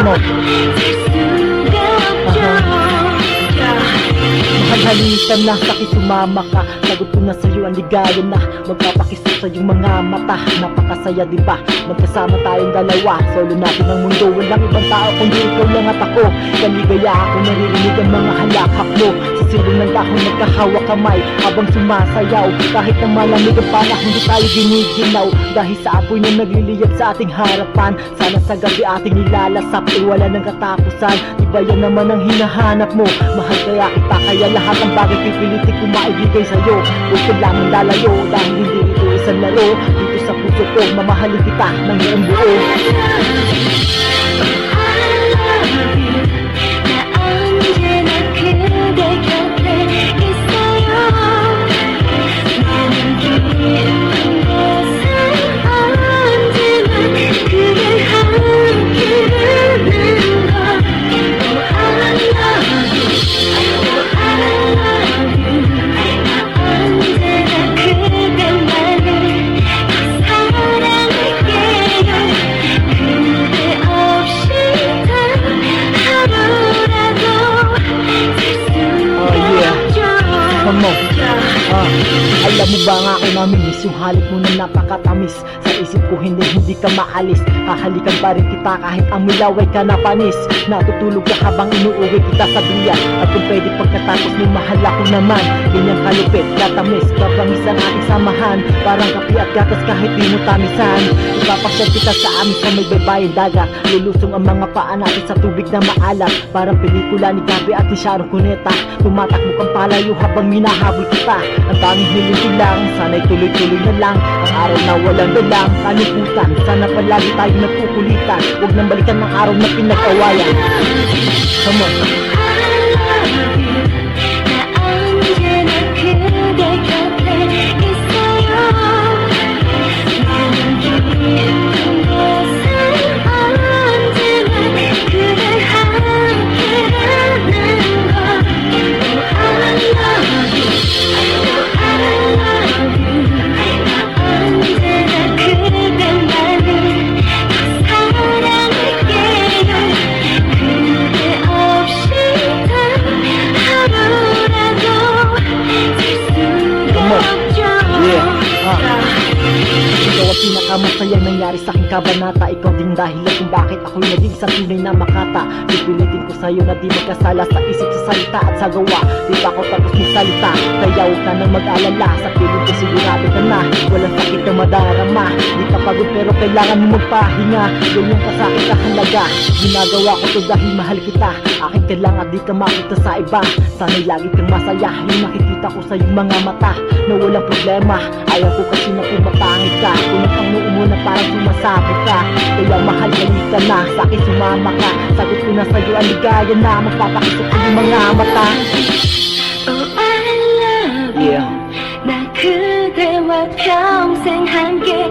mo. Mahal-halikan na, sakit sumama ka. Sagot ko na sa'yo ang ligaya na magpapakisip sa iyong mga mata. Napakasaya diba, magkasama tayong dalawa. Solo natin ang mundo, walang ibang tao kundi ikaw lang at ako. Kaligaya ako, naririnig ang mga halakhak mo. Sa silong ng dahon nagkahawak kamay habang sumasayaw. Kahit na malamig ang panahon, hindi tayo giniginaw. Dahil sa apoy na nagliliyab sa ating harapan. Sana sa gabi ating nilalasap, wala ng katapusan. Iba yan naman ang hinahanap mo. Mahal kaya kita, kaya lahat ng bagay pipilitin ko maibigay sa'yo. Huwag ka lamang lalayo, dahil hindi ito isang laro. Dito sa puso ko, mamahalin kita ng buong buo. Alam mo ba nga ako namimiss yung halik mo na napakatamis. Sa isip ko hindi ka maalis. Hahalikan pa rin kita kahit amoy laway ka na panis. Natutulog ka habang inuuwi kita sa duyan. At kung pwede pagkatapos mo mahal ako naman. Ganyang kalupit, katamis, kapamis ang ating samahan. Parang kape at gatas kahit di mo tamisan. Ipapasyal kita sa amin sa may baybayang dagat. Lulusong ang mga paa natin sa tubig na maalat. Parang pelikula ni Gabi at ni Sharon Cuneta. Tumatakbo kang palayo habang minahabol kita. Ang tanging hiling ko lang, sana'y tuloy-tuloy na lang. Ang araw na walang dalang kalimutan. Sana palagi tayo nagkukulitan. Huwag nang balikan ng araw na pinag-awayan. Come on. Pinakamasayang nangyari sa aking kabanata. Ikaw din dahilan kung bakit ako'y naging isang tunay na makata. Pipilitin ko sa'yo na di magkasala sa isip, sa salita at sa gawa. Di pa ako tapos magsalita, kaya huwag ka nang mag-alala. Sa piling ko sigurado ka na walang sakit na madarama. Di ka pagod pero kailangan mo magpahinga. Yun yung kasakit na halaga. Ginagawa ko to dahil mahal kita. Akin ka lang at di ka makita sa iba. Sana'y lagi kang masaya. Yung nakikita ko sa iyong mga mata na walang problema. Ayaw ko kasi na pumatangit ka. Kung ang noo mo na parang sumasabog ka. Kaya mahal ka na, sa akin sumama ka. Sagot ko na sa'yo ang ligaya na magpapakisok ko yung mga mata. Oh, I love you. 나 그대와 평생 함께